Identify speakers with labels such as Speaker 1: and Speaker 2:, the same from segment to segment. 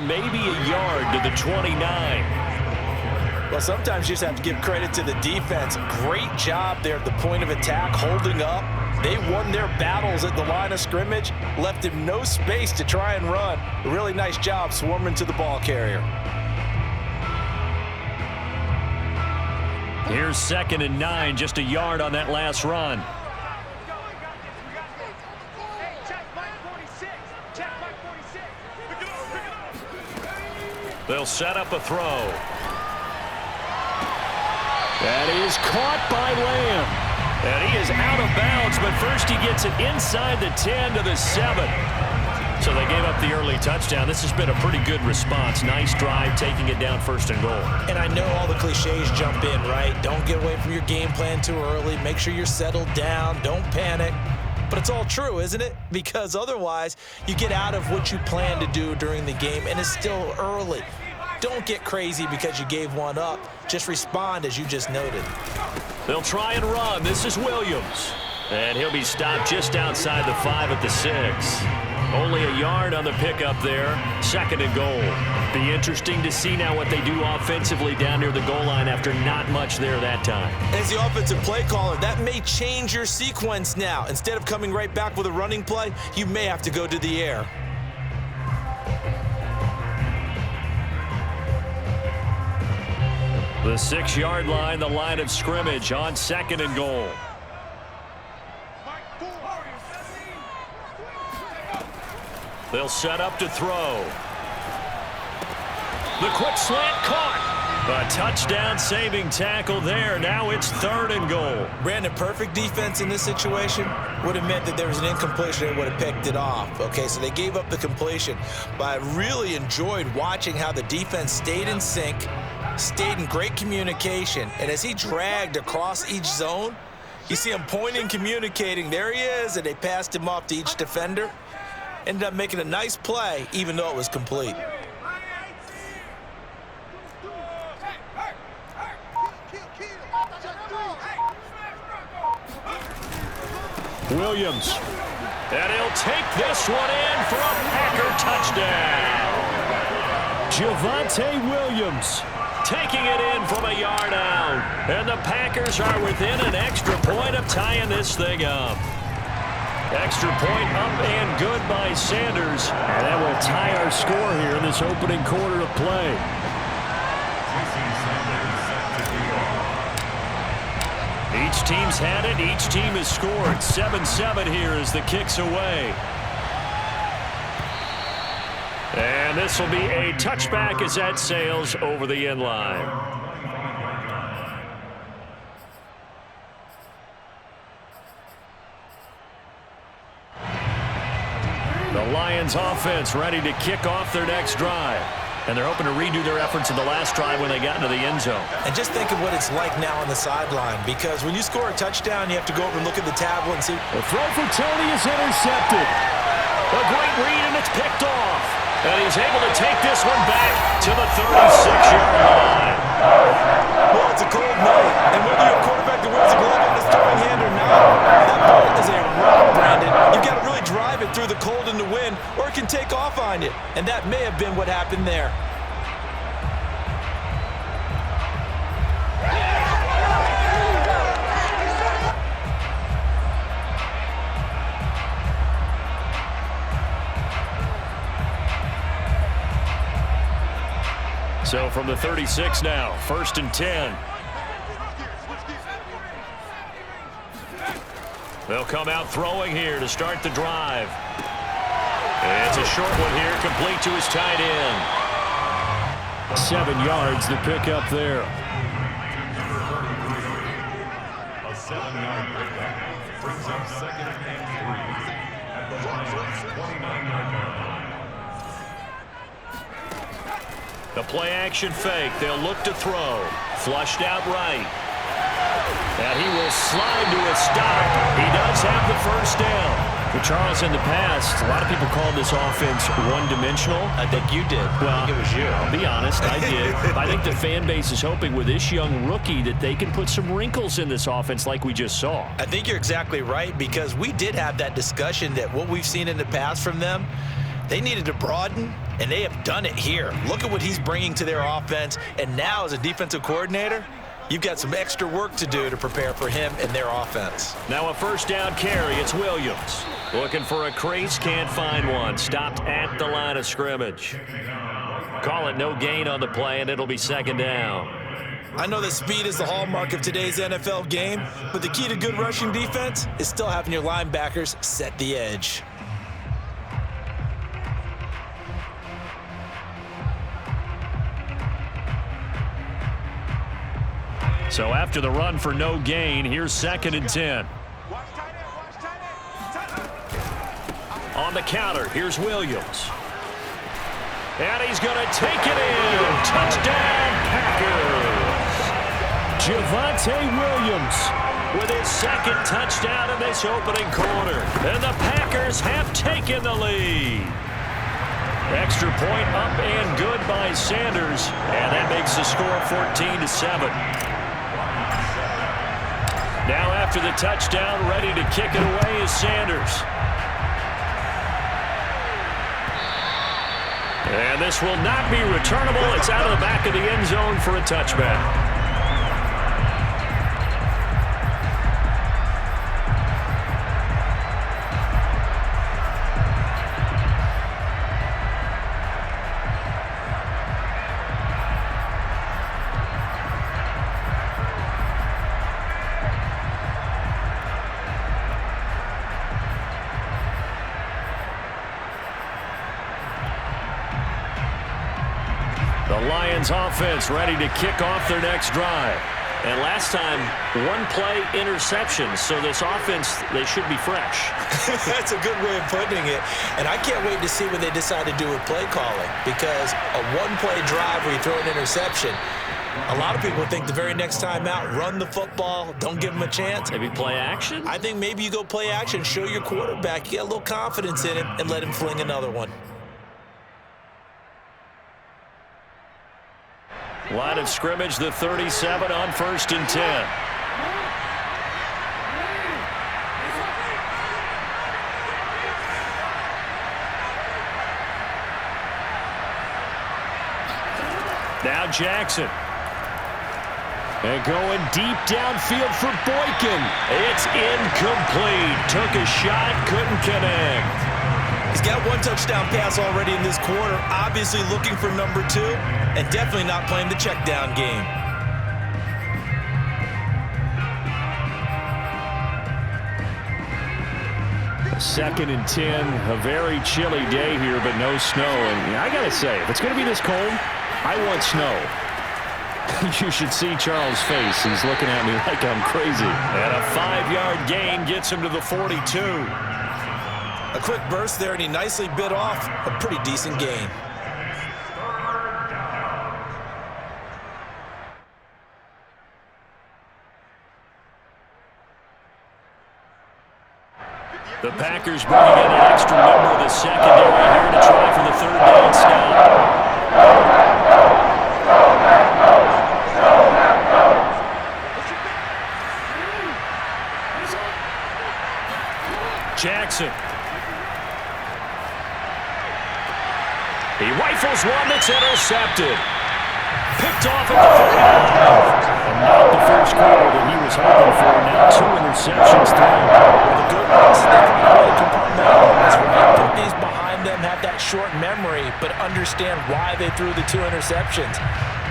Speaker 1: Maybe a yard to the 29.
Speaker 2: Well, sometimes you just have to give credit to the defense. Great job there at the point of attack, holding up. They won their battles at the line of scrimmage, left him no space to try and run. A really nice job swarming to the ball carrier.
Speaker 1: Here's 2nd and 9, just a yard on that last run. They'll set up a throw. That is caught by Lamb. And he is out of bounds, but first he gets it inside the 10 to the 7. So they gave up the early touchdown. This has been a pretty good response. Nice drive, taking it down 1st and goal.
Speaker 2: And I know all the cliches jump in, right? Don't get away from your game plan too early. Make sure you're settled down. Don't panic. But it's all true, isn't it? Because otherwise, you get out of what you plan to do during the game, and it's still early. Don't get crazy because you gave one up. Just respond as you just noted.
Speaker 1: They'll try and run. This is Williams. And he'll be stopped just outside the 5 at the 6. Only a yard on the pickup there. 2nd and goal. Be interesting to see now what they do offensively down near the goal line after not much there that time.
Speaker 2: As the offensive play caller, that may change your sequence now. Instead of coming right back with a running play, you may have to go to the air.
Speaker 1: The 6-yard line, the line of scrimmage on 2nd and goal. They'll set up to throw. The quick slant caught. A touchdown saving tackle there. Now it's 3rd and goal.
Speaker 2: Brandon, perfect defense in this situation would have meant that there was an incompletion and would have picked it off. Okay, so they gave up the completion. But I really enjoyed watching how the defense stayed in sync, stayed in great communication. And as he dragged across each zone, you see him pointing, communicating. There he is, and they passed him off to each defender. Ended up making a nice play, even though it was complete.
Speaker 1: Williams. And he'll take this one in for a Packer touchdown. Javonte Williams taking it in from a yard out. And the Packers are within an extra point of tying this thing up. Extra point up and good by Sanders. And that will tie our score here in this opening quarter of play. Each team's had it. Each team has scored. 7-7 here as the kick's away. And this will be a touchback as that sails over the end line. The Lions offense ready to kick off their next drive. And they're hoping to redo their efforts in the last drive when they got into the end zone.
Speaker 2: And just think of what it's like now on the sideline, because when you score a touchdown, you have to go over and look at the tablet and see.
Speaker 1: The throw for Tony is intercepted. A great read, and it's picked off. And he's able to take this one back to the 36-yard line.
Speaker 2: Well, it's a cold night, and whether you're a quarterback that wears a glove on his throwing hand or not, that ball is a rock, Brandon. You've got to really drive it through the cold and the wind, or it can take off on you. And that may have been what happened there.
Speaker 1: So from the 36 now, 1st and 10. They'll come out throwing here to start the drive. It's a short one here, complete to his tight end. 7 yards, the pickup there.
Speaker 3: A 7-yard pickup brings up 2nd and 3 at the Lions' 29-yard line.
Speaker 1: The play action fake. They'll look to throw. Flushed out right. And he will slide to a stop. He does have the first down. Well, Charles, in the past, a lot of people called this offense one-dimensional.
Speaker 2: I think you did.
Speaker 1: Well,
Speaker 2: I think it was you.
Speaker 1: I'll be honest, I did. I think the fan base is hoping with this young rookie that they can put some wrinkles in this offense like we just saw.
Speaker 2: I think you're exactly right, because we did have that discussion that what we've seen in the past from them, they needed to broaden And they have done it here. Look at what he's bringing to their offense. And now as a defensive coordinator, you've got some extra work to do to prepare for him and their offense.
Speaker 1: Now a first down carry. It's Williams. Looking for a crease, can't find one. Stopped at the line of scrimmage. Call it no gain on the play, and it'll be second down.
Speaker 2: I know that speed is the hallmark of today's NFL game, but the key to good rushing defense is still having your linebackers set the edge.
Speaker 1: So after the run for no gain, here's 2nd and 10. On the counter, here's Williams. And he's going to take it in. Touchdown, Packers. Javonte Williams with his 2nd touchdown in this opening quarter. And the Packers have taken the lead. Extra point up and good by Sanders. And that makes the score 14-7. Now after the touchdown, ready to kick it away is Sanders. And this will not be returnable. It's out of the back of the end zone for a touchback. The Lions offense ready to kick off their next drive. And last time, one play interception. So this offense, they should be fresh.
Speaker 2: That's a good way of putting it. And I can't wait to see what they decide to do with play calling. Because a one-play drive where you throw an interception, a lot of people think the very next time out, run the football, don't give them a chance.
Speaker 1: Maybe play action?
Speaker 2: I think maybe you go play action, show your quarterback, you get a little confidence in him, and let him fling another one.
Speaker 1: Line of scrimmage, the 37 on 1st and 10. Now Jackson. And going deep downfield for Boykin. It's incomplete. Took a shot, couldn't connect.
Speaker 2: He's got one touchdown pass already in this quarter, obviously looking for number 2, and definitely not playing the check down game.
Speaker 1: Second and 10, a very chilly day here, but no snow. And I got to say, if it's going to be this cold, I want snow. You should see Charles' face. He's looking at me like I'm crazy. And a 5-yard gain gets him to the 42.
Speaker 2: A quick burst there, and he nicely bit off a pretty decent gain.
Speaker 1: The Packers bringing in an extra member of the secondary here to try for the 3rd down stop. Jackson. He rifles one that's intercepted. Picked off at the 49. And not the first quarter that he was hoping for. Now 2 interceptions thrown.
Speaker 2: Well, the good ones, they can really compartmentalize, right? Put these behind them, have that short memory, but understand why they threw the 2 interceptions.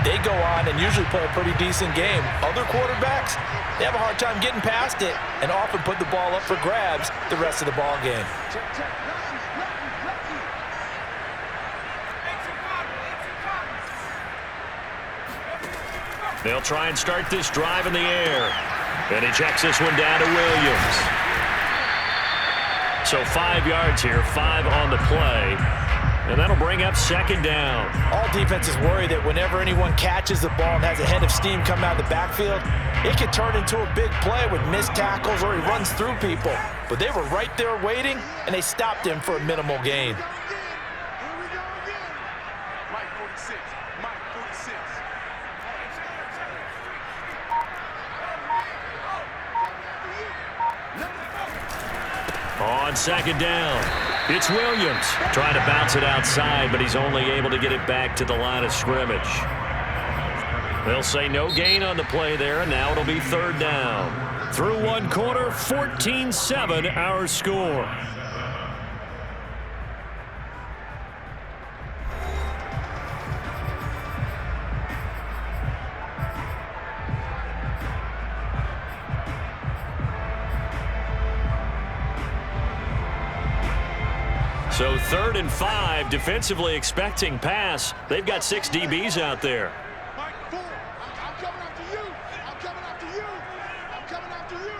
Speaker 2: They go on and usually play a pretty decent game. Other quarterbacks, they have a hard time getting past it and often put the ball up for grabs the rest of the ball game.
Speaker 1: They'll try and start this drive in the air. And he checks this one down to Williams. So 5 yards here, 5 on the play. And that'll bring up 2nd down.
Speaker 2: All defenses worry that whenever anyone catches the ball and has a head of steam come out of the backfield, it could turn into a big play with missed tackles or he runs through people. But they were right there waiting, and they stopped him for a minimal gain.
Speaker 1: On 2nd down. It's Williams trying to bounce it outside, but he's only able to get it back to the line of scrimmage. They'll say no gain on the play there, and now it'll be third down. Through one quarter, 14-7 our score. So 3rd and 5, defensively expecting pass. They've got 6 DBs out there.
Speaker 4: I'm coming after you. I'm coming after you. I'm coming after you.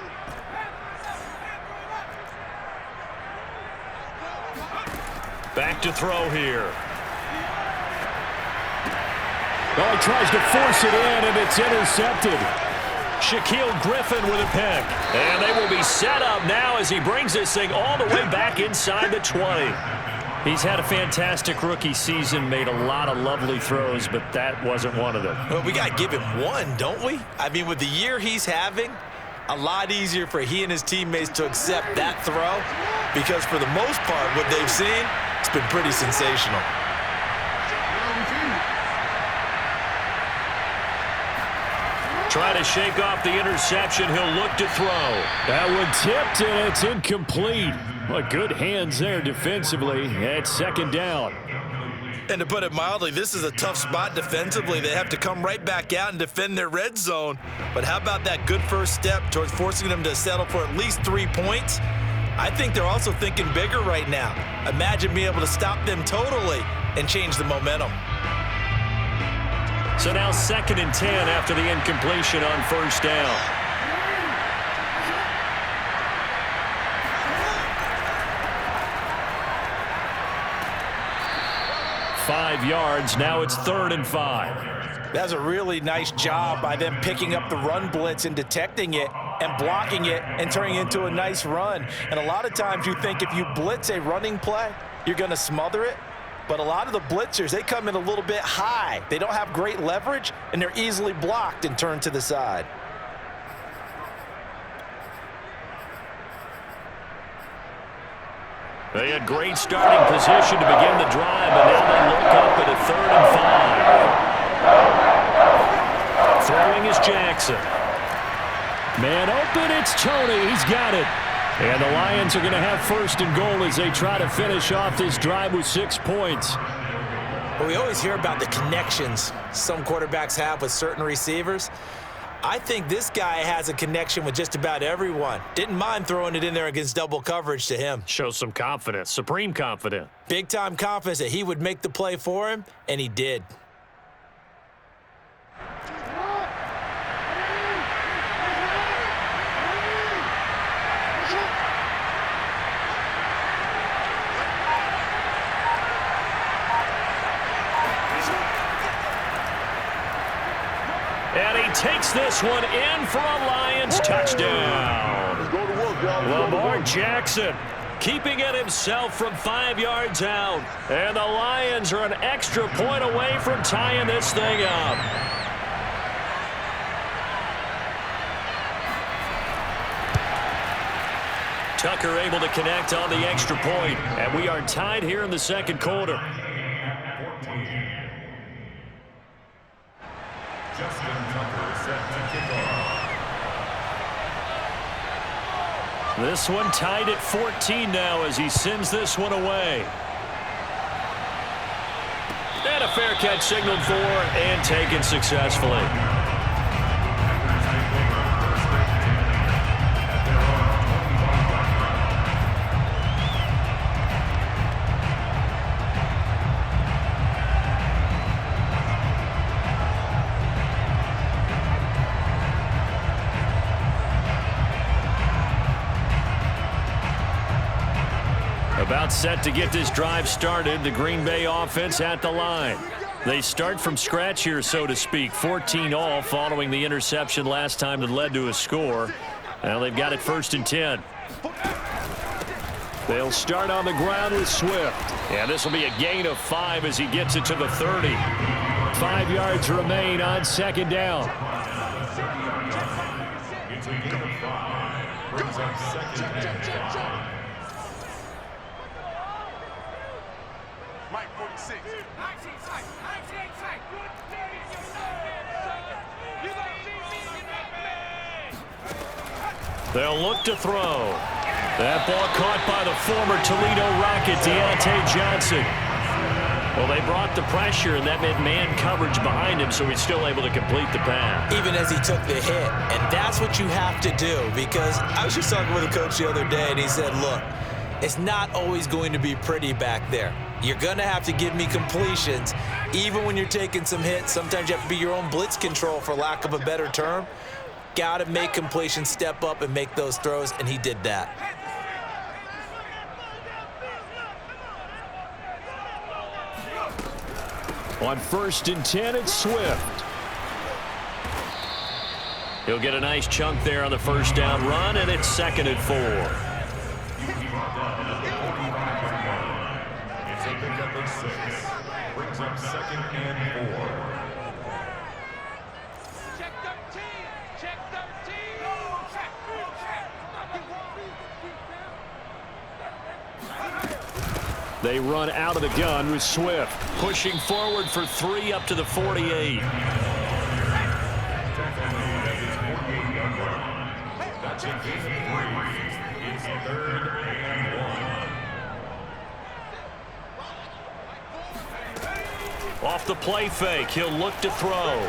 Speaker 1: Back to throw here.
Speaker 5: Oh, he tries to force it in, and it's intercepted.
Speaker 1: Shaquille Griffin with a pick. And they will be set up now as he brings this thing all the way back inside the 20. He's had a fantastic rookie season, made a lot of lovely throws, but that wasn't one of them.
Speaker 2: Well, we got to give him one, don't we? I mean, with the year he's having, a lot easier for he and his teammates to accept that throw because for the most part, what they've seen, it's been pretty sensational.
Speaker 1: Try to shake off the interception. He'll look to throw.
Speaker 5: That one tipped, and it's incomplete. Well, good hands there defensively at second down.
Speaker 2: And to put it mildly, this is a tough spot defensively. They have to come right back out and defend their red zone. But how about that good first step towards forcing them to settle for at least 3 points? I think they're also thinking bigger right now. Imagine being able to stop them totally and change the momentum.
Speaker 1: So now 2nd and 10 after the incompletion on first down. Five yards. Now it's 3rd and 5.
Speaker 2: That's a really nice job by them picking up the run blitz and detecting it and blocking it and turning it into a nice run. And a lot of times you think if you blitz a running play, you're going to smother it. But a lot of the blitzers, they come in a little bit high. They don't have great leverage, and they're easily blocked and turned to the side.
Speaker 1: They had great starting position to begin the drive, but now they look up at a 3rd and 5. Throwing is Jackson.
Speaker 5: Man open, it's Tony. He's got it. And the Lions are going to have 1st and goal as they try to finish off this drive with 6 points.
Speaker 2: Well, we always hear about the connections some quarterbacks have with certain receivers. I think this guy has a connection with just about everyone. Didn't mind throwing it in there against double coverage to him.
Speaker 1: Shows some confidence, supreme confidence.
Speaker 2: Big-time confidence that he would make the play for him, and he did.
Speaker 1: And he takes this one in for a Lions touchdown. Lamar Jackson keeping it himself from 5 yards out. And the Lions are an extra point away from tying this thing up. Tucker able to connect on the extra point. And we are tied here in the second quarter. This one tied at 14 now as he sends this one away. And a fair catch signaled for and taken successfully. About set to get this drive started, the Green Bay offense at the line. They start from scratch here, so to speak, 14 all following the interception last time that led to a score. Now they've got it 1st and 10. They'll start on the ground with Swift. And this will be a gain of 5 as he gets it to the 30. 5 yards remain on 2nd down.
Speaker 3: It's a gain of 5. Brings up 2nd and 5.
Speaker 1: They'll look to throw. That ball caught by the former Toledo Rocket, Deontay Johnson. Well, they brought the pressure, and that meant man coverage behind him, so he's still able to complete the pass.
Speaker 2: Even as he took the hit. And that's what you have to do, because I was just talking with a coach the other day, and he said, look, it's not always going to be pretty back there. You're going to have to give me completions. Even when you're taking some hits, sometimes you have to be your own blitz control, for lack of a better term. Got to make completions, step up, and make those throws, and he did that.
Speaker 5: On 1st and 10, it's Swift.
Speaker 1: He'll get a nice chunk there on the first down run, and it's 2nd and 4.
Speaker 3: It's a pickup of 6. Brings up 2nd and 4.
Speaker 4: Check 13. Check 13. Check.
Speaker 5: They run out of the gun with Swift.
Speaker 1: Pushing forward for 3 up to the 48.
Speaker 3: That's a gain of 3. It's 3rd and 1.
Speaker 1: Off the play fake, he'll look to throw.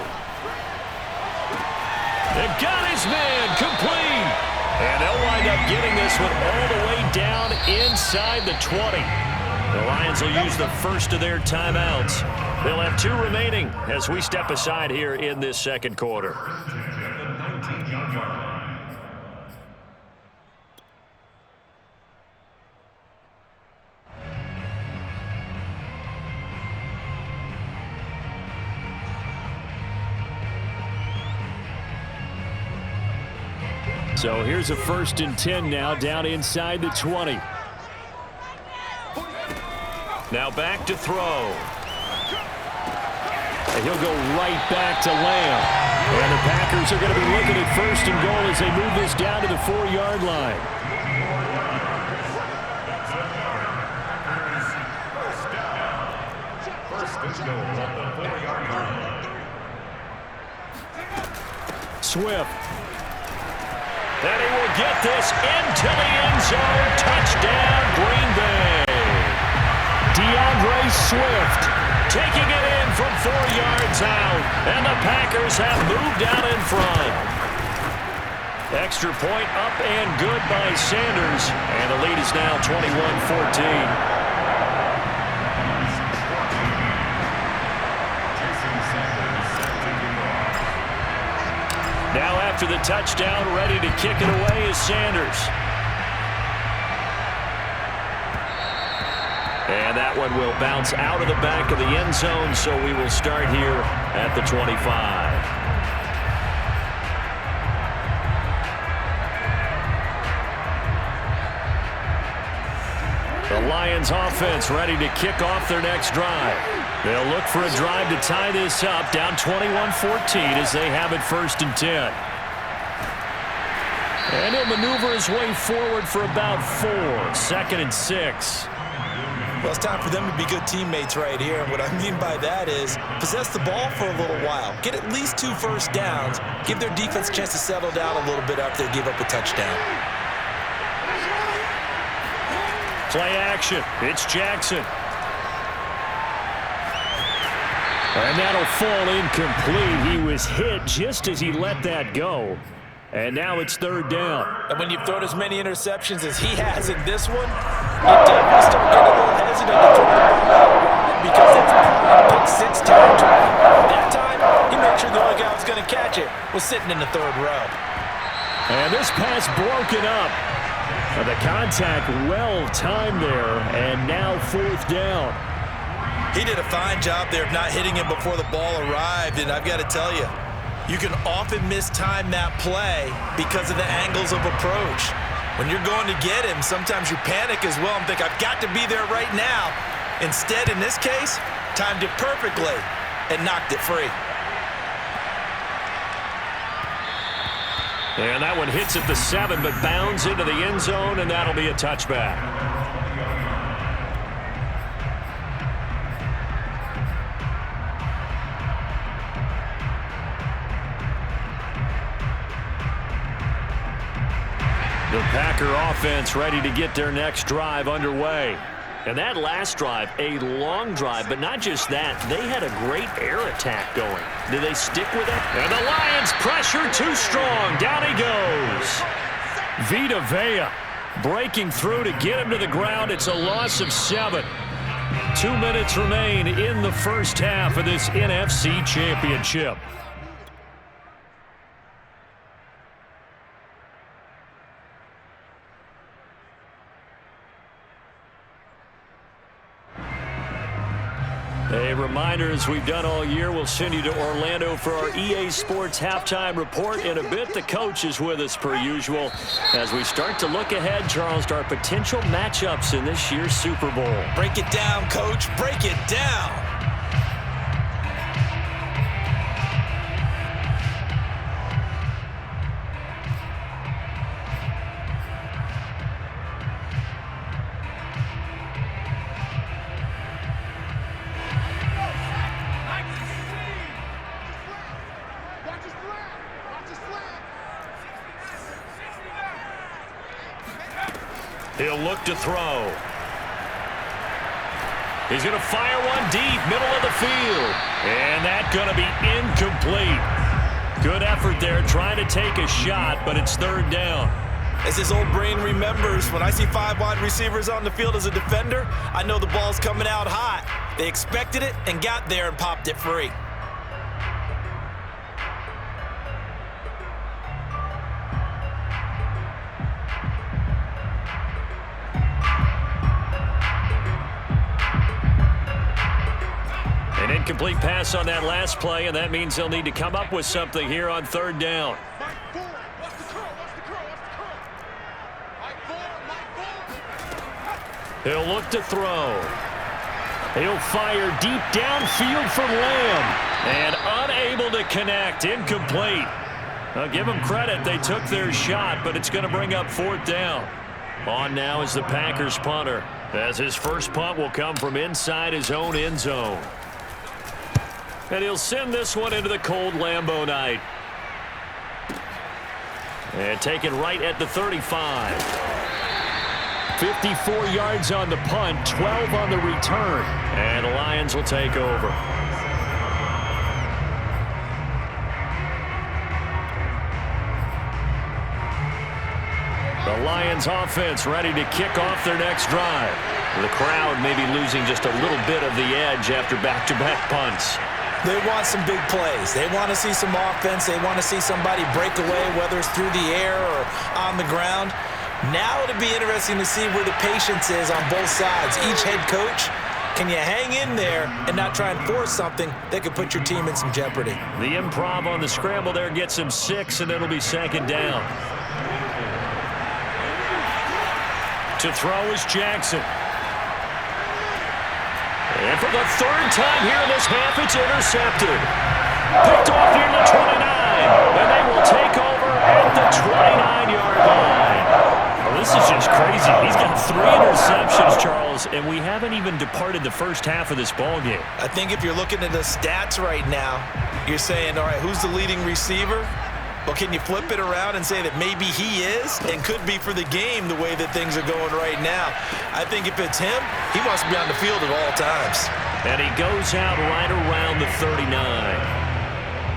Speaker 1: They got his man, complete. And they'll wind up getting this one all the way down inside the 20. The Lions will use the first of their timeouts. They'll have 2 remaining as we step aside here in this second quarter.
Speaker 5: So here's a 1st and 10 now, down inside the 20.
Speaker 1: Now back to throw.
Speaker 5: And he'll go right back to Lamb. And the Packers are going to be looking at 1st and goal as they move this down to the 4-yard line.
Speaker 3: First and goal at the 4-yard line.
Speaker 5: Swift.
Speaker 1: Then he will get this into the end zone. Touchdown, Green Bay.
Speaker 5: DeAndre Swift
Speaker 1: Taking it in from 4 yards out. And the Packers have moved out in front. Extra point up and good by Sanders. And the lead is now 21-14. Now after the touchdown, ready to kick it away is Sanders. And that one will bounce out of the back of the end zone, so we will start here at the 25. The Lions offense ready to kick off their next drive. They'll look for a drive to tie this up, down 21-14 as they have it 1st and 10. And he'll maneuver his way forward for about 4, 2nd and 6.
Speaker 2: Well, it's time for them to be good teammates right here. And what I mean by that is possess the ball for a little while. Get at least 2 first downs. Give their defense a chance to settle down a little bit after they give up a touchdown.
Speaker 1: Play action. It's Jackson.
Speaker 5: And that'll fall incomplete. He was hit just as he let that go. And now it's 3rd down.
Speaker 2: And when you've thrown as many interceptions as he has in this one, you definitely start getting a little hesitant to throw the ball because it's pick 6 territory. That time, he made sure the only guy who was going to catch it was sitting in the 3rd row.
Speaker 5: And this pass broken up. And the contact well timed there, and now 4th down.
Speaker 2: He did a fine job there of not hitting him before the ball arrived, and I've got to tell you, you can often mistime that play because of the angles of approach. When you're going to get him, sometimes you panic as well and think, I've got to be there right now. Instead, in this case, timed it perfectly and knocked it free.
Speaker 1: And that one hits at the 7, but bounds into the end zone, and that'll be a touchback.
Speaker 5: The Packer offense ready to get their next drive underway.
Speaker 1: And that last drive, a long drive, but not just that. They had a great air attack going. Did they stick with it?
Speaker 5: And the Lions pressure too strong. Down he goes. Vita Vea breaking through to get him to the ground. It's a loss of 7. 2 minutes remain in the first half of this NFC Championship. A reminder, as we've done all year, we'll send you to Orlando for our EA Sports halftime report. In a bit, the coach is with us per usual as we start to look ahead, Charles, to our potential matchups in this year's Super Bowl.
Speaker 2: Break it down, Coach. Break it down.
Speaker 5: He'll look to throw. He's going to fire one deep, middle of the field. And that's going to be incomplete. Good effort there, trying to take a shot, but it's third down.
Speaker 2: As his old brain remembers, when I see 5 wide receivers on the field as a defender, I know the ball's coming out hot. They expected it and got there and popped it free.
Speaker 5: An incomplete pass on that last play, and that means they'll need to come up with something here on third down. He'll look to throw. He'll fire deep downfield for Lamb, and unable to connect. Incomplete. I'll give them credit. They took their shot, but it's going to bring up fourth down. On now is the Packers punter, as his first punt will come from inside his own end zone. And he'll send this one into the cold Lambeau night. And taken right at the 35. 54 yards on the punt, 12 on the return. And the Lions will take over. The Lions offense ready to kick off their next drive. The crowd may be losing just a little bit of the edge after back-to-back punts.
Speaker 2: They want some big plays. They want to see some offense. They want to see somebody break away, whether it's through the air or on the ground. Now it'll be interesting to see where the patience is on both sides. Each head coach, can you hang in there and not try and force something that could put your team in some jeopardy?
Speaker 5: The improv on the scramble there gets him 6, and it'll be second down. To throw is Jackson. And for the third time here in this half, it's intercepted. Picked off near the 29. And they will take over at the 29-yard line. Well, this is just crazy. He's got 3 interceptions, Charles, and we haven't even departed the first half of this ballgame.
Speaker 2: I think if you're looking at the stats right now, you're saying, all right, who's the leading receiver? Well, can you flip it around and say that maybe he is and could be for the game the way that things are going right now? I think if it's him, he wants to be on the field at all times.
Speaker 5: And he goes out right around the 39.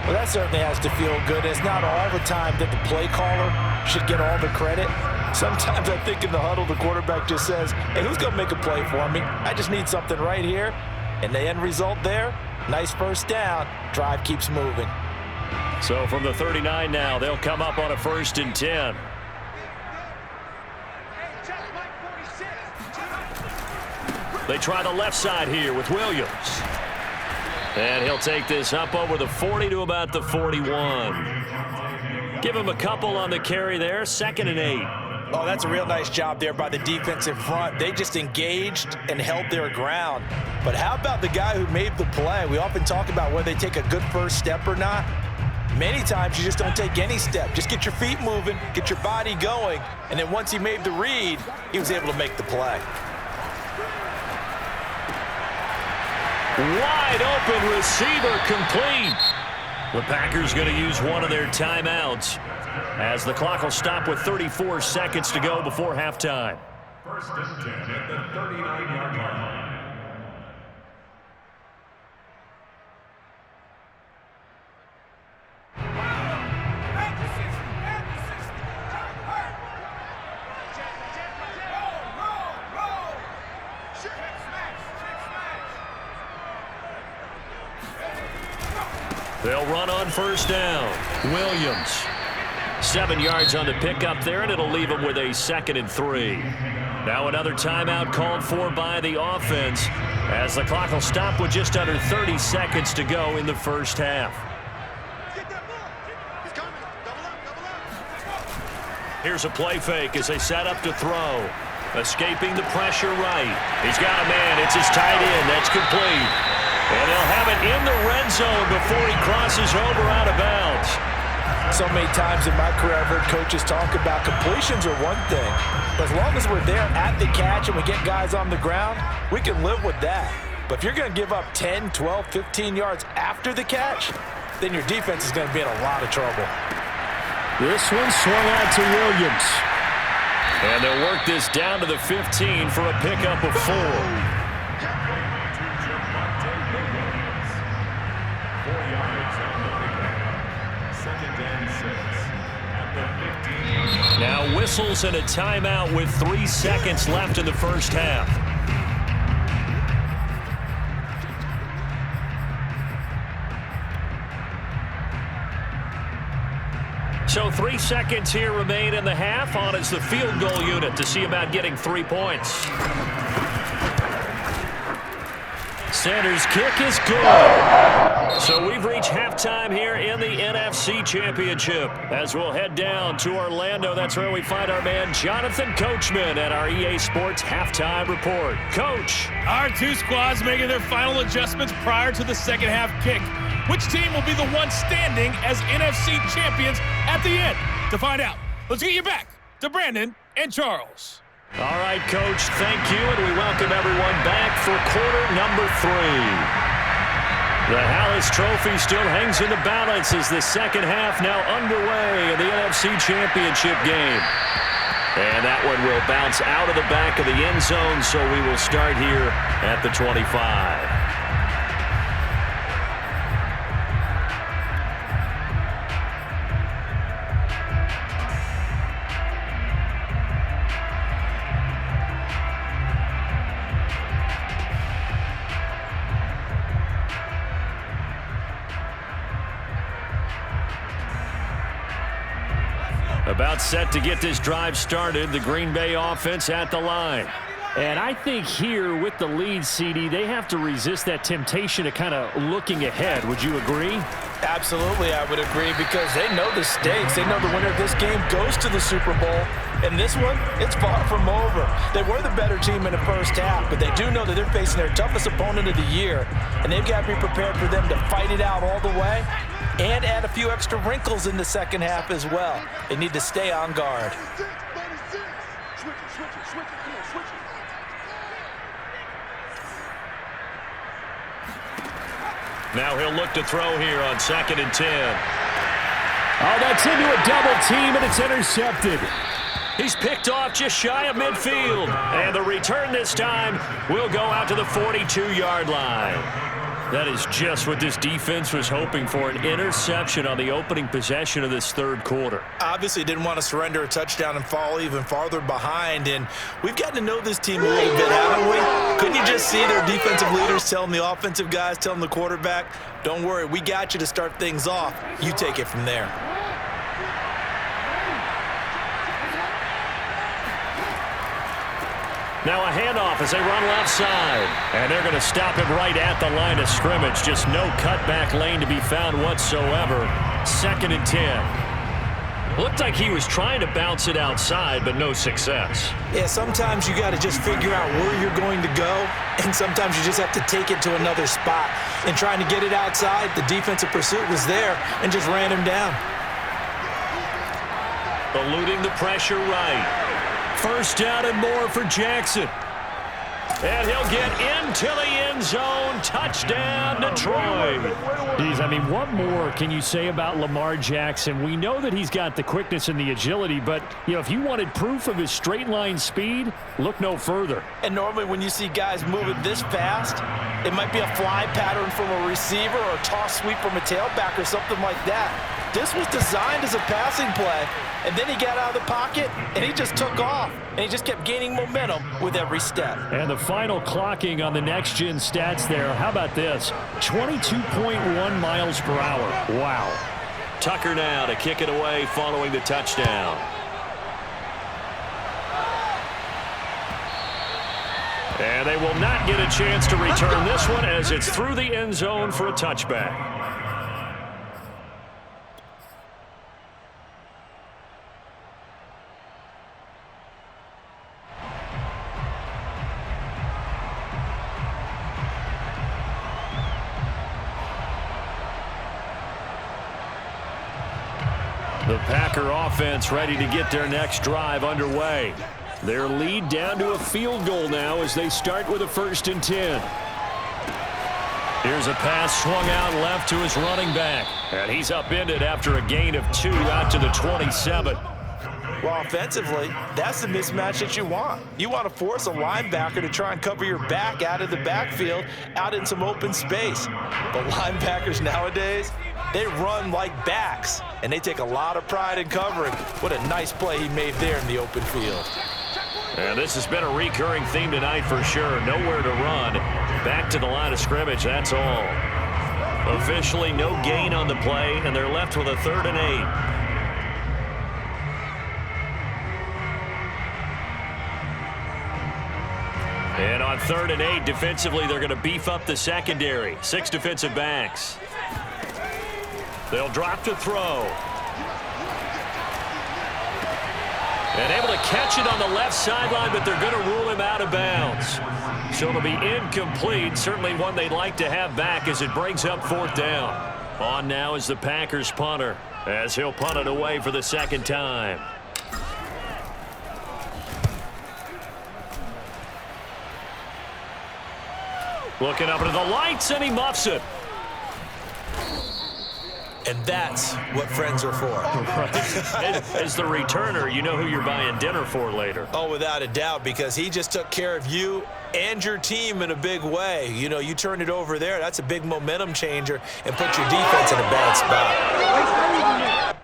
Speaker 2: Well, that certainly has to feel good. It's not all the time that the play caller should get all the credit. Sometimes I think in the huddle, the quarterback just says, hey, who's going to make a play for me? I just need something right here. And the end result there, nice first down. Drive keeps moving.
Speaker 5: So from the 39 now, they'll come up on a 1st and 10. They try the left side here with Williams. And he'll take this up over the 40 to about the 41. Give him a couple on the carry there, 2nd and 8.
Speaker 2: Oh, that's a real nice job there by the defensive front. They just engaged and held their ground. But how about the guy who made the play? We often talk about whether they take a good first step or not. Many times you just don't take any step. Just get your feet moving, get your body going, and then once he made the read, he was able to make the play.
Speaker 5: Wide open receiver complete. The Packers going to use one of their timeouts as the clock will stop with 34 seconds to go before halftime.
Speaker 3: First and 10 at the 39-yard line.
Speaker 5: They'll run on first down. Williams. 7 yards on the pickup there, and it'll leave them with a 2nd and 3. Now another timeout called for by the offense as the clock will stop with just under 30 seconds to go in the first half. Here's a play fake as they set up to throw. Escaping the pressure right. He's got a man. It's his tight end. That's complete. And he'll have it in the red zone before he crosses over out of bounds.
Speaker 2: So many times in my career I've heard coaches talk about completions are one thing. But as long as we're there at the catch and we get guys on the ground, we can live with that. But if you're going to give up 10, 12, 15 yards after the catch, then your defense is going to be in a lot of trouble.
Speaker 5: This one swung out to Williams. And they'll work this down to the 15 for a pickup of 4. Now whistles and a timeout with 3 seconds left in the first half. So 3 seconds here remain in the half. On is the field goal unit to see about getting 3 points. Sanders' kick is good. So we've reached halftime here in the NFC Championship. As we'll head down to Orlando, that's where we find our man Jonathan Coachman at our EA Sports Halftime Report. Coach.
Speaker 6: Our two squads making their final adjustments prior to the second half kick. Which team will be the one standing as NFC champions at the end? To find out, let's get you back to Brandon and Charles.
Speaker 5: All right, Coach, thank you, and we welcome everyone back for quarter number 3. The Hallis Trophy still hangs in the balance as the second half now underway in the NFC Championship game. And that one will bounce out of the back of the end zone, so we will start here at the 25. About set to get this drive started, the Green Bay offense at the line.
Speaker 7: And I think here with the lead, CD, they have to resist that temptation to kind of looking ahead. Would you agree?
Speaker 2: Absolutely, I would agree, because they know the stakes. They know the winner of this game goes to the Super Bowl. And this one, it's far from over. They were the better team in the first half, but they do know that they're facing their toughest opponent of the year. And they've got to be prepared for them to fight it out all the way and add a few extra wrinkles in the second half as well. They need to stay on guard.
Speaker 5: Now he'll look to throw here on 2nd and 10.
Speaker 7: Oh, that's into a double team, and it's intercepted.
Speaker 5: He's picked off just shy of midfield. And the return this time will go out to the 42-yard line. That is just what this defense was hoping for, an interception on the opening possession of this third quarter.
Speaker 2: Obviously didn't want to surrender a touchdown and fall even farther behind, and we've gotten to know this team a little bit, haven't we? Couldn't you just see their defensive leaders telling the offensive guys, telling the quarterback, don't worry, we got you to start things off. You take it from there.
Speaker 5: Now a handoff as they run left side. And they're going to stop him right at the line of scrimmage. Just no cutback lane to be found whatsoever. 2nd and 10. Looked like he was trying to bounce it outside, but no success.
Speaker 2: Yeah, sometimes you got to just figure out where you're going to go, and sometimes you just have to take it to another spot. And trying to get it outside, the defensive pursuit was there and just ran him down.
Speaker 5: Eluding the pressure right. First down and more for Jackson. And he'll get into the end zone. Touchdown, Detroit.
Speaker 7: Geez, I mean, what more can you say about Lamar Jackson? We know that he's got the quickness and the agility, but, you know, if you wanted proof of his straight line speed, look no further.
Speaker 2: And normally when you see guys moving this fast, it might be a fly pattern from a receiver or a toss sweep from a tailback or something like that. This was designed as a passing play, and then he got out of the pocket, and he just took off, and he just kept gaining momentum with every step.
Speaker 7: And the final clocking on the next-gen stats there, how about this? 22.1 miles per hour. Wow.
Speaker 5: Tucker now to kick it away following the touchdown. And they will not get a chance to return this one as it's through the end zone for a touchback. The Packer offense ready to get their next drive underway. Their lead down to a field goal now as they start with a 1st and 10. Here's a pass swung out left to his running back. And he's upended after a gain of 2 out to the 27.
Speaker 2: Well, offensively, that's the mismatch that you want. You want to force a linebacker to try and cover your back out of the backfield, out in some open space. But linebackers nowadays, they run like backs, and they take a lot of pride in covering. What a nice play he made there in the open field.
Speaker 5: And this has been a recurring theme tonight for sure. Nowhere to run. Back to the line of scrimmage, that's all. Officially no gain on the play, and they're left with a 3rd and 8. And on 3rd and 8, defensively, they're going to beef up the secondary. 6 defensive backs. They'll drop to throw. And able to catch it on the left sideline, but they're going to rule him out of bounds. So it'll be incomplete. Certainly one they'd like to have back as it brings up 4th down. On now is the Packers punter as he'll punt it away for the 2nd time. Looking up into the lights, and he muffs it.
Speaker 2: And that's what friends are for.
Speaker 5: Right. As the returner, you know who you're buying dinner for later.
Speaker 2: Oh, without a doubt, because he just took care of you and your team in a big way. You know, you turn it over there, that's a big momentum changer and put your defense in a bad spot.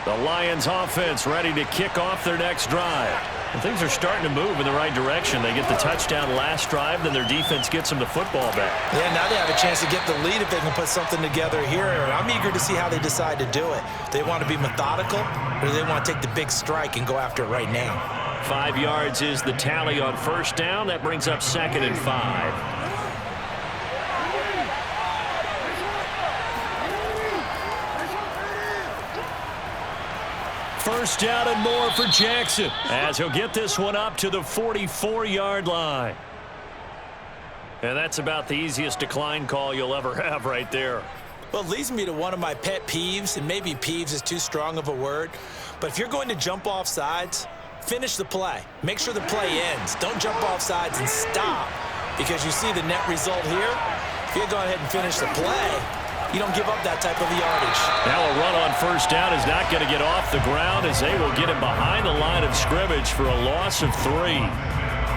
Speaker 5: The Lions offense ready to kick off their next drive. And things are starting to move in the right direction. They get the touchdown last drive, then their defense gets them the football back.
Speaker 2: Yeah, now they have a chance to get the lead if they can put something together here. I'm eager to see how they decide to do it. Do they want to be methodical, or do they want to take the big strike and go after it right now?
Speaker 5: 5 yards is the tally on 1st down. That brings up 2nd and 5. First down and more for Jackson as he'll get this one up to the 44-yard line. And that's about the easiest decline call you'll ever have right there.
Speaker 2: Well, it leads me to one of my pet peeves, and maybe peeves is too strong of a word, but if you're going to jump off sides, finish the play. Make sure the play ends. Don't jump off sides and stop, because you see the net result here. If you go ahead and finish the play, you don't give up that type of yardage.
Speaker 5: Now a run on 1st down is not going to get off the ground as they will get him behind the line of scrimmage for a loss of 3.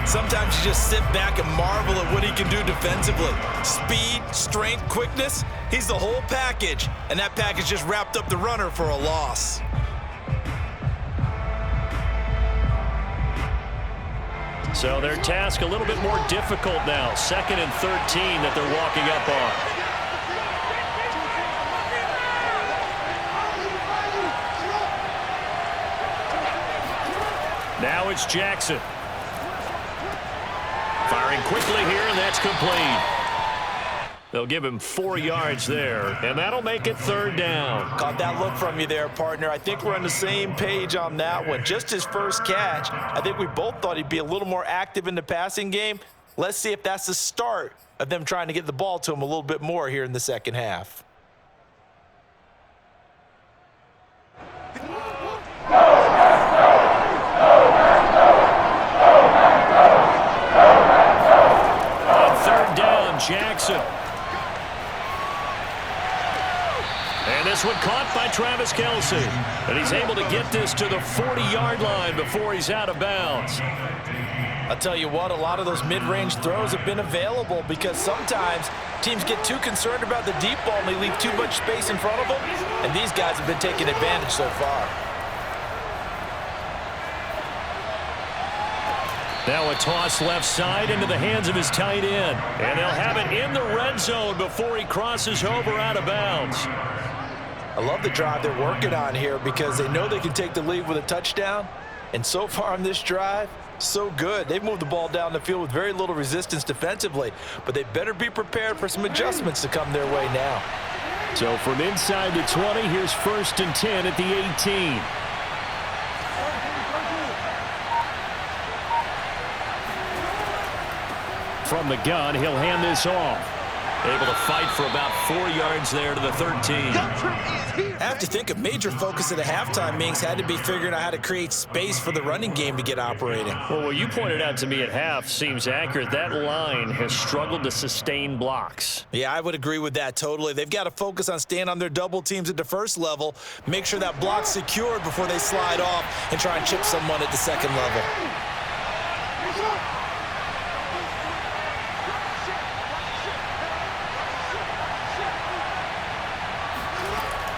Speaker 2: Sometimes you just sit back and marvel at what he can do defensively. Speed, strength, quickness, he's the whole package. And that package just wrapped up the runner for a loss.
Speaker 5: So their task a little bit more difficult now. 2nd and 13 that they're walking up on. Now it's Jackson. Firing quickly here, and that's complete. They'll give him 4 yards there, and that'll make it 3rd down.
Speaker 2: Caught that look from you there, partner. I think we're on the same page on that one. Just his first catch. I think we both thought he'd be a little more active in the passing game. Let's see if that's the start of them trying to get the ball to him a little bit more here in the 2nd half.
Speaker 5: Jackson. And this one caught by Travis Kelce. And he's able to get this to the 40-yard line before he's out of bounds.
Speaker 2: I'll tell you what, a lot of those mid-range throws have been available because sometimes teams get too concerned about the deep ball and they leave too much space in front of them. And these guys have been taking advantage so far.
Speaker 5: Now a toss left side into the hands of his tight end. And they'll have it in the red zone before he crosses over out of bounds.
Speaker 2: I love the drive they're working on here because they know they can take the lead with a touchdown. And so far on this drive, so good. They've moved the ball down the field with very little resistance defensively, but they better be prepared for some adjustments to come their way now.
Speaker 5: So from inside the 20, here's 1st and 10 at the 18. From the gun, he'll hand this off. Able to fight for about 4 yards there to the 13.
Speaker 2: I have to think a major focus at the halftime, Minks, had to be figuring out how to create space for the running game to get operating.
Speaker 5: Well, what you pointed out to me at half seems accurate. That line has struggled to sustain blocks.
Speaker 2: Yeah, I would agree with that totally. They've got to focus on staying on their double teams at the first level, make sure that block's secured before they slide off and try and chip someone at the second level.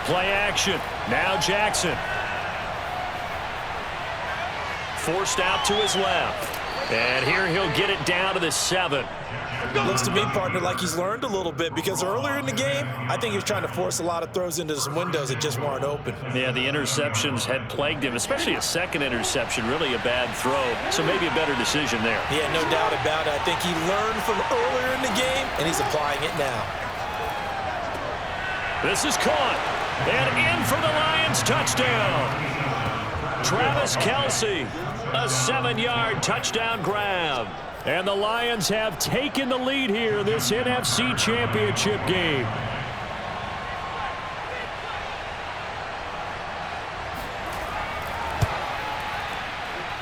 Speaker 5: Play action. Now Jackson. Forced out to his left. And here he'll get it down to the 7.
Speaker 2: Looks to me, partner, like he's learned a little bit because earlier in the game, I think he was trying to force a lot of throws into some windows that just weren't open.
Speaker 5: Yeah, the interceptions had plagued him, especially a second interception, really a bad throw. So maybe a better decision there.
Speaker 2: Yeah, no doubt about it. I think he learned from earlier in the game, and he's applying it now.
Speaker 5: This is caught. And in for the Lions touchdown. Travis Kelce, a 7-yard touchdown grab. And the Lions have taken the lead here in this NFC Championship game.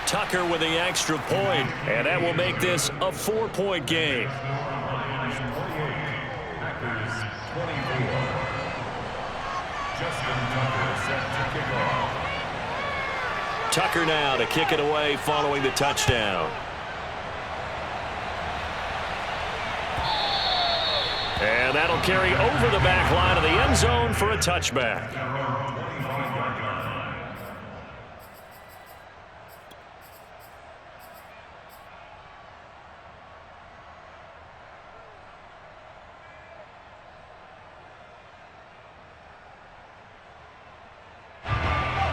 Speaker 5: Tucker with the extra point, and that will make this a 4-point game. Tucker now to kick it away following the touchdown. And that'll carry over the back line of the end zone for a touchback.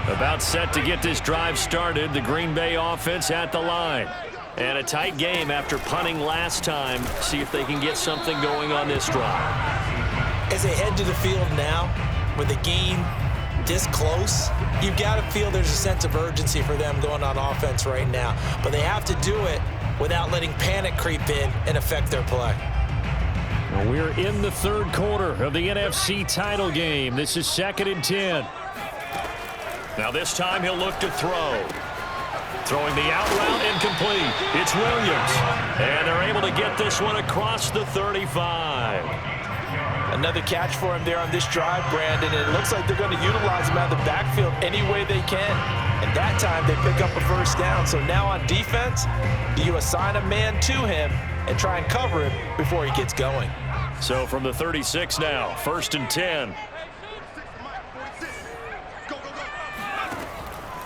Speaker 5: About set to get this drive started. The Green Bay offense at the line. And a tight game after punting last time. See if they can get something going on this drive.
Speaker 2: As they head to the field now, with the game this close, you've got to feel there's a sense of urgency for them going on offense right now. But they have to do it without letting panic creep in and affect their play.
Speaker 5: Well, we're in the 3rd quarter of the NFC title game. This is 2nd and 10. Now this time he'll look to throw. Throwing the out route incomplete. It's Williams. And they're able to get this one across the 35.
Speaker 2: Another catch for him there on this drive, Brandon, and it looks like they're going to utilize him out of the backfield any way they can. And that time they pick up a 1st down. So now on defense, do you assign a man to him and try and cover him before he gets going?
Speaker 5: So from the 36 now, 1st and 10.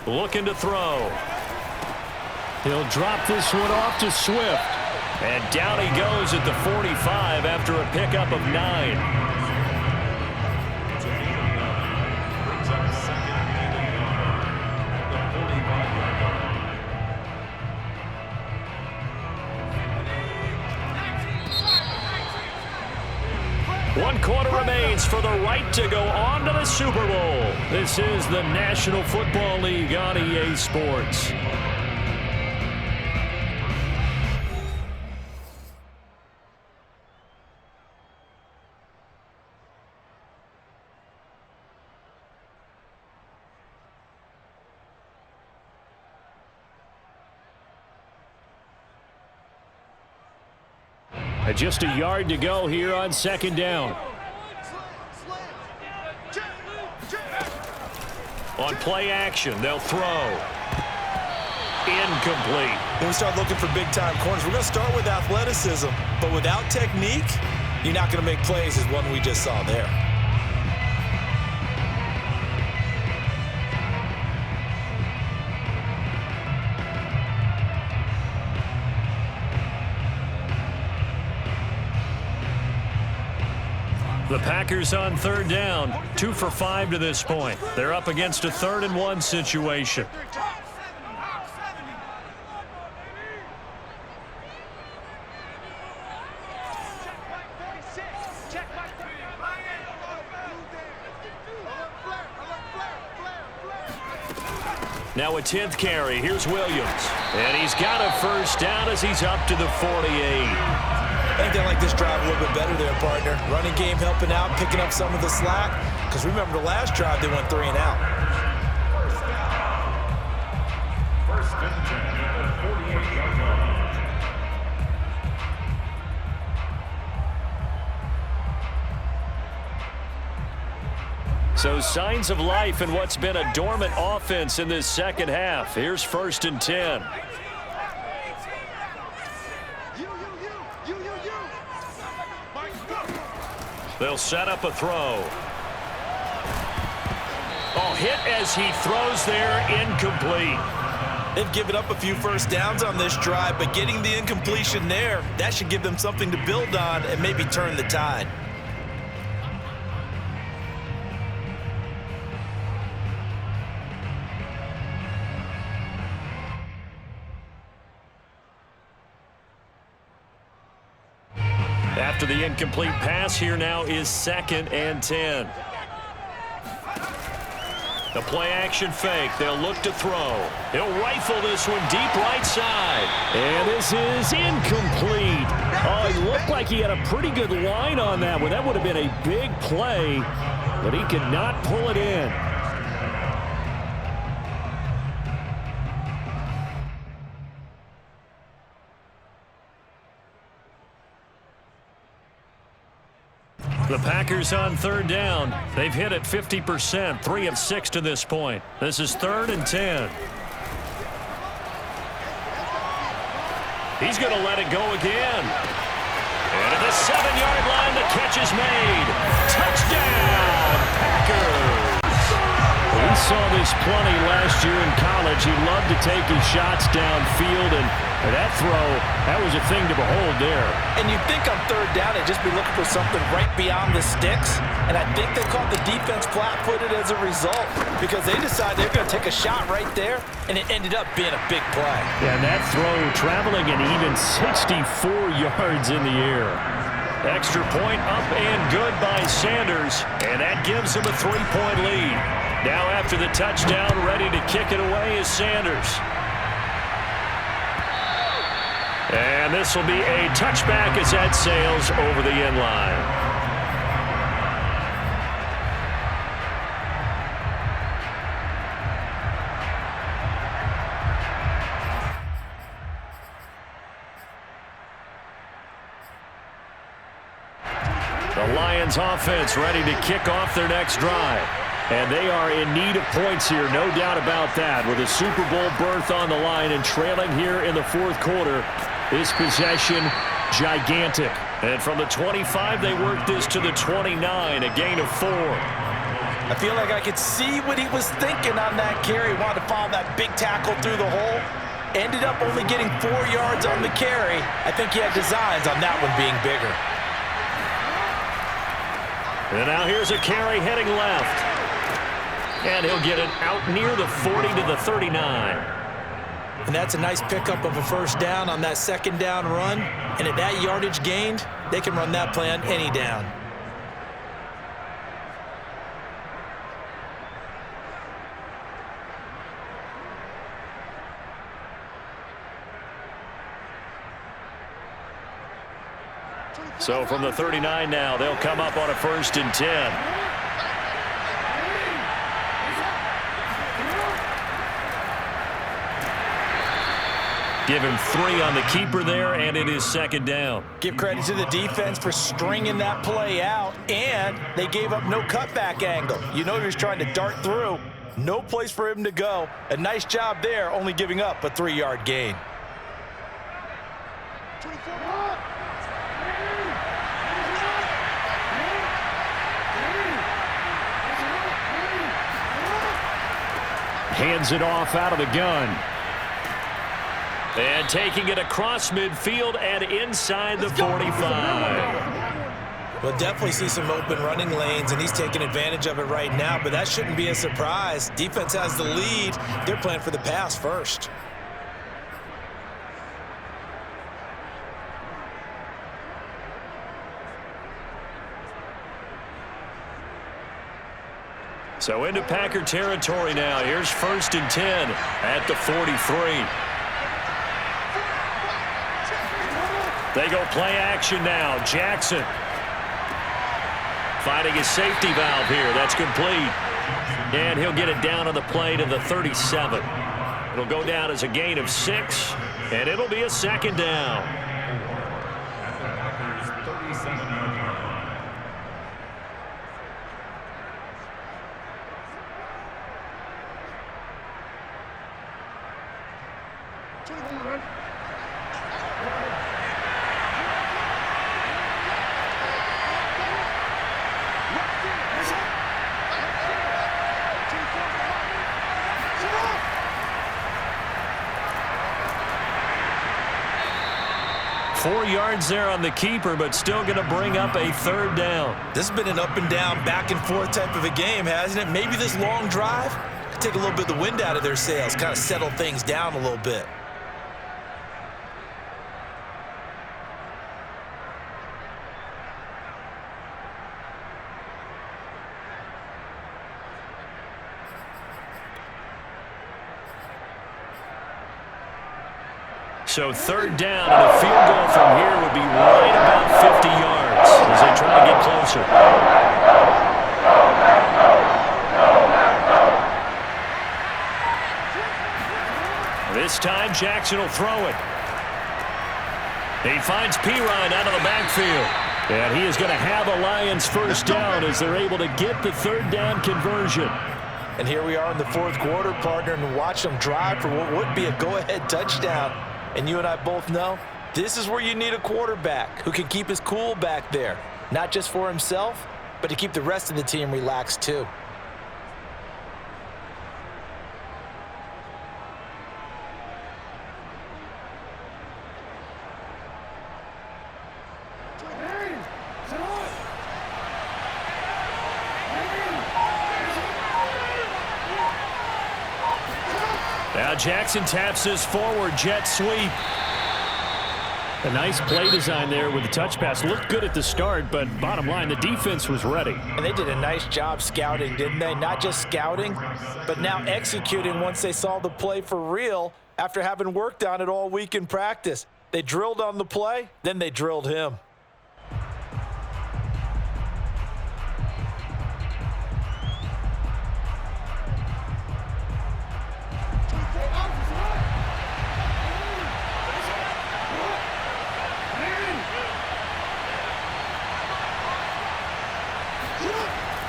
Speaker 5: Looking to throw. He'll drop this one off to Swift. And down he goes at the 45 after a pickup of 9. One quarter remains for the right to go on to the Super Bowl. This is the National Football League on EA Sports.
Speaker 7: Just a yard to go here on second down.
Speaker 1: On play action, they'll throw. Incomplete.
Speaker 2: When we start looking for big-time corners, we're going to start with athleticism. But without technique, you're not going to make plays as one we just saw there.
Speaker 1: The Packers on third down, 2 for 5 to this point. They're up against a 3rd and 1 situation. Now a 10th carry. Here's Williams. And he's got a first down as he's up to the 48.
Speaker 2: I think they like this drive a little bit better there, partner. Running game helping out, picking up some of the slack. Because remember the last drive, they went 3 and out.
Speaker 3: First and 10 at the 48-yard line.
Speaker 1: So signs of life in what's been a dormant offense in this second half. Here's 1st and 10. They'll set up a throw. Oh, hit as he throws there, incomplete.
Speaker 2: They've given up a few first downs on this drive, but getting the incompletion there, that should give them something to build on and maybe turn the tide.
Speaker 1: After the incomplete pass, here now is 2nd and 10. The play action fake. They'll look to throw. He'll rifle this one deep right side.
Speaker 7: And this is incomplete. Oh, he looked like he had a pretty good line on that one. That would have been a big play, but he could not pull it in.
Speaker 1: The Packers on third down. They've hit it 50%, 3 of 6 to this point. This is 3rd and 10. He's going to let it go again. And at the 7-yard line, the catch is made. Touchdown, Packers.
Speaker 7: We saw this plenty last year in college. He loved to take his shots downfield, and that throw, that was a thing to behold there.
Speaker 2: And you'd think on third down they'd just be looking for something right beyond the sticks. And I think they caught the defense flat-footed as a result because they decided they're going to take a shot right there, and it ended up being a big play.
Speaker 7: Yeah, and that throw traveling an even 64 yards in the air.
Speaker 1: Extra point up and good by Sanders, and that gives him a 3-point lead. Now after the touchdown, ready to kick it away is Sanders. And this will be a touchback as that sails over the end line. The Lions offense ready to kick off their next drive. And they are in need of points here, no doubt about that. With a Super Bowl berth on the line and trailing here in the 4th quarter, this possession gigantic. And from the 25, they work this to the 29, a gain of 4.
Speaker 2: I feel like I could see what he was thinking on that carry. Wanted to follow that big tackle through the hole. Ended up only getting 4 yards on the carry. I think he had designs on that one being bigger.
Speaker 1: And now here's a carry heading left. And he'll get it out near the 40 to the 39.
Speaker 2: And that's a nice pickup of a first down on that 2nd down run. And at that yardage gained, they can run that play on any down.
Speaker 1: So from the 39 now, they'll come up on a 1st and 10.
Speaker 5: Give him 3 on the keeper there, and it is second down.
Speaker 2: Give credit to the defense for stringing that play out, and they gave up no cutback angle. You know he was trying to dart through. No place for him to go. A nice job there, only giving up a 3-yard gain.
Speaker 4: 24.
Speaker 7: Hands it off out of the gun.
Speaker 5: And taking it across midfield and inside the 45.
Speaker 2: We'll definitely see some open running lanes, and he's taking advantage of it right now, but that shouldn't be a surprise. Defense has the lead. They're playing for the pass first.
Speaker 5: So into Packer territory now. Here's 1st and 10 at the 43. They go play action now. Jackson finding his safety valve here. That's complete. And he'll get it down on the play to the 37. It'll go down as a gain of 6, and it'll be a second down. Four yards there on the keeper, but still going to bring up a 3rd down.
Speaker 2: This has been an up and down, back and forth type of a game, hasn't it? Maybe this long drive could take a little bit of the wind out of their sails, kind of settle things down a little bit.
Speaker 5: So 3rd down, and a field goal from here would be right about 50 yards as they try to get closer. This time, Jackson will throw it. He finds Pirine out of the backfield. And he is going to have a Lions 1st down as they're able to get the 3rd down conversion.
Speaker 2: And here we are in the 4th quarter, partner, and watch them drive for what would be a go-ahead touchdown. And you and I both know this is where you need a quarterback who can keep his cool back there, not just for himself, but to keep the rest of the team relaxed too.
Speaker 5: Now Jackson taps his forward jet sweep.
Speaker 7: A nice play design there with the touch pass. Looked good at the start, but bottom line, the defense was ready.
Speaker 2: And they did a nice job scouting, didn't they? Not just scouting, but now executing once they saw the play for real after having worked on it all week in practice. They drilled on the play, then they drilled him.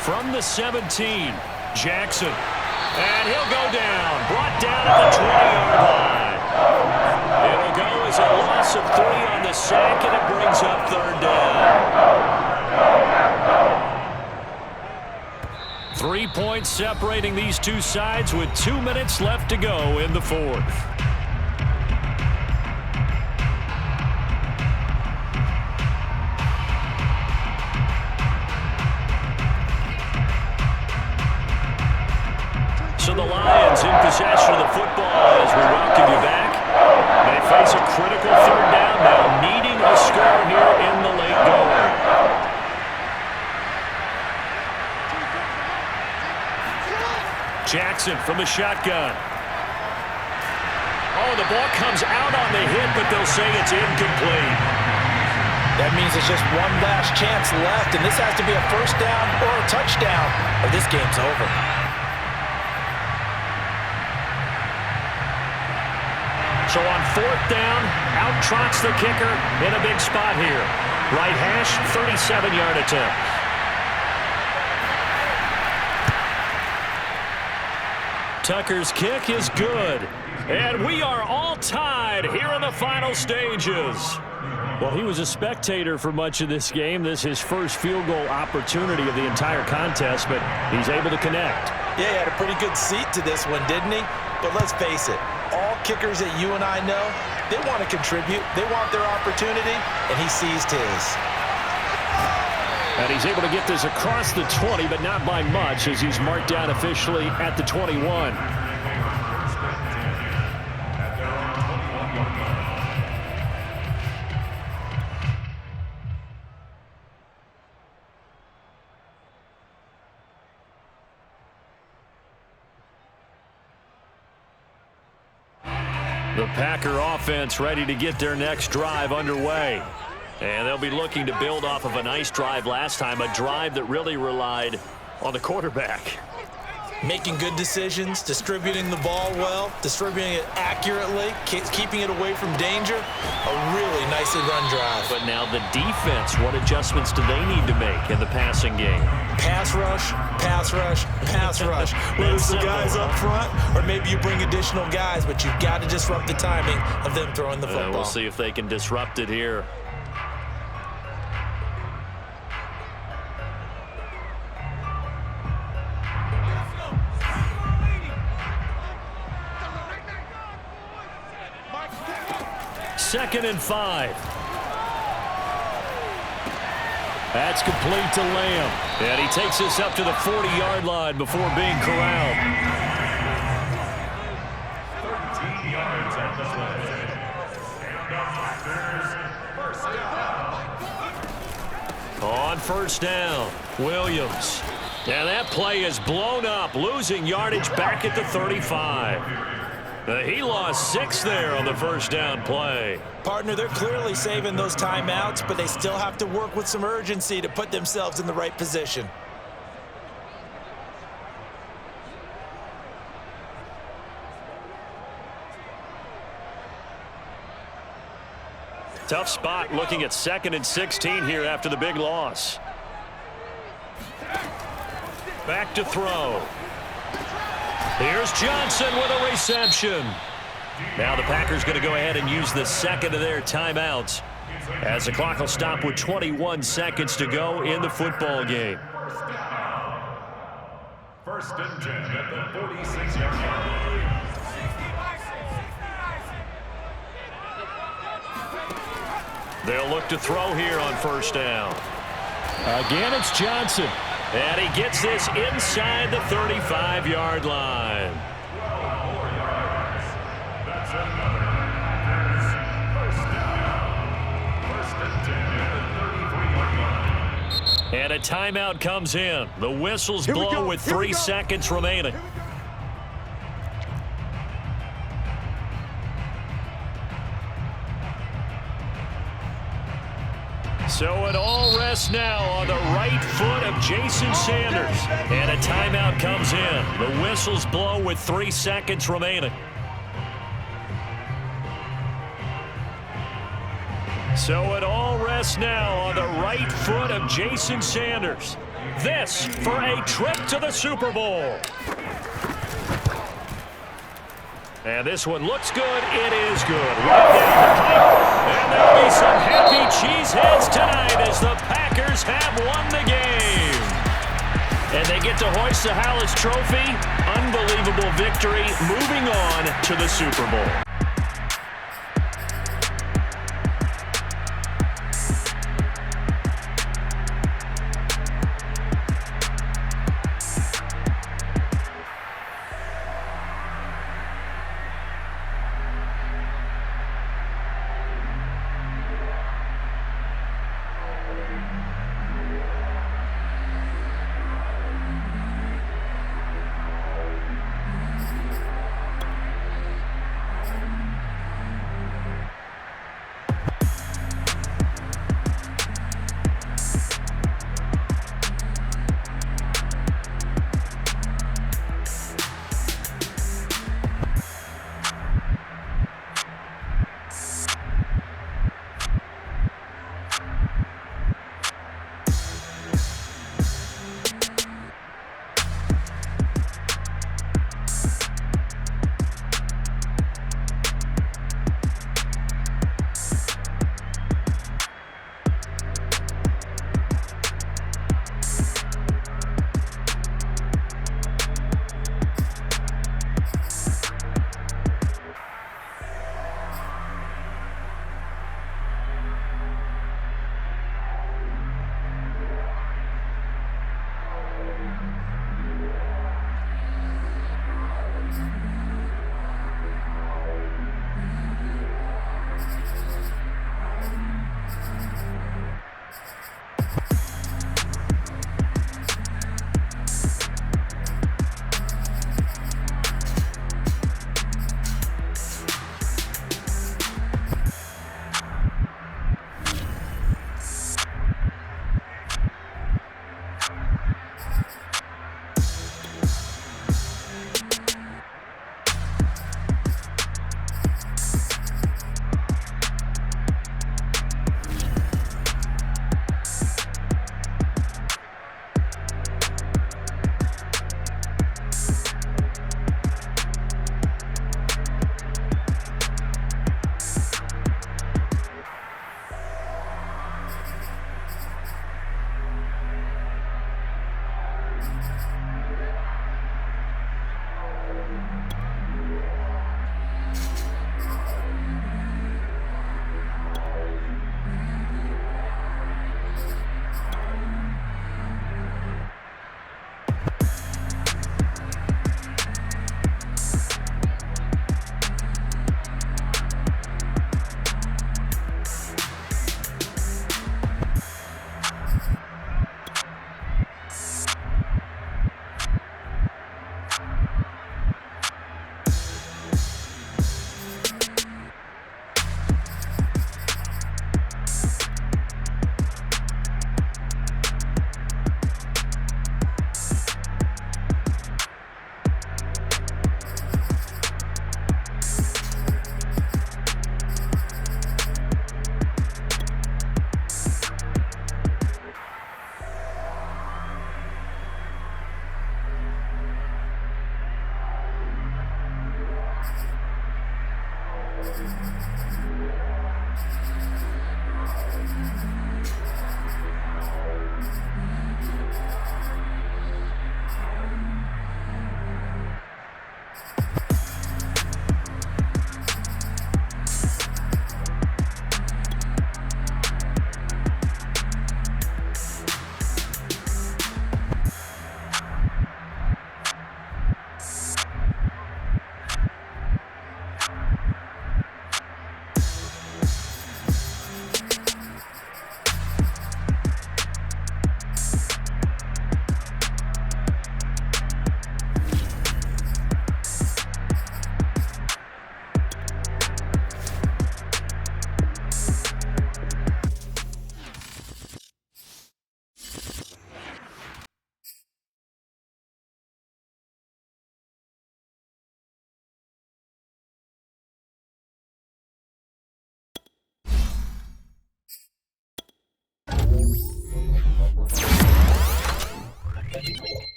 Speaker 5: From the 17, Jackson. And he'll go down. Brought down at the 20-yard line. It'll go as a loss of 3 on the sack, and it brings up 3rd down. 3 points separating these two sides with 2 minutes left to go in the 4th. So the Lions in possession of the football as we welcome you back. They face a critical 3rd down now, needing a score here in the late going. Jackson from the shotgun. Oh, the ball comes out on the hit, but they'll say it's incomplete.
Speaker 2: That means it's just one last chance left, and this has to be a 1st down or a touchdown, or this game's over.
Speaker 5: So on 4th down, out trots the kicker in a big spot here. Right hash, 37-yard attempt. Tucker's kick is good. And we are all tied here in the final stages. Well, he was a spectator for much of this game. This is his first field goal opportunity of the entire contest, but he's able to connect.
Speaker 2: Yeah, he had a pretty good seat to this one, didn't he? But let's face it, all kickers that you and I know, they want to contribute. They want their opportunity, and he seized his.
Speaker 7: And he's able to get this across the 20, but not by much, as he's marked down officially at the 21.
Speaker 5: The Packer offense ready to get their next drive underway. And they'll be looking to build off of a nice drive last time, a drive that really relied on the quarterback.
Speaker 2: Making good decisions, distributing the ball well, distributing it accurately, keeping it away from danger. A really nicely run drive.
Speaker 5: But now the defense, what adjustments do they need to make in the passing game?
Speaker 2: Pass rush, pass rush, pass rush. Whether it's the guys up front or maybe you bring additional guys, but you've got to disrupt the timing of them throwing the football.
Speaker 5: We'll see if they can disrupt it here. Second and 5. That's complete to Lamb. And he takes us up to the 40-yard line before being corralled.
Speaker 3: 13 yards at the play.
Speaker 5: On first down, Williams. And that play is blown up, losing yardage back at the 35. He lost 6 there on the first down play.
Speaker 2: Partner, they're clearly saving those timeouts, but they still have to work with some urgency to put themselves in the right position.
Speaker 5: Tough spot looking at 2nd and 16 here after the big loss. Back to throw. Here's Johnson with a reception. Now the Packers going to go ahead and use the second of their timeouts as the clock will stop with 21 seconds to go in the football game.
Speaker 3: First and 10 at the 46-yard line.
Speaker 5: They'll look to throw here on first down.
Speaker 7: Again, it's Johnson.
Speaker 5: And he gets this inside the 35-yard line.
Speaker 3: 12 more yards. That's another first down. First and 10 at the 33-yard line.
Speaker 5: And a timeout comes in. The whistles blow with 3 seconds remaining. So it all rests now on the right foot of Jason Sanders. And a timeout comes in. The whistles blow with 3 seconds remaining. So it all rests now on the right foot of Jason Sanders. This for a trip to the Super Bowl. And this one looks good. It is good. Right down the pipe. And there'll be some happy cheeseheads tonight as the Packers have won the game. And they get to hoist the Hallis Trophy. Unbelievable victory. Moving on to the Super Bowl.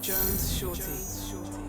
Speaker 8: Jones Shorty.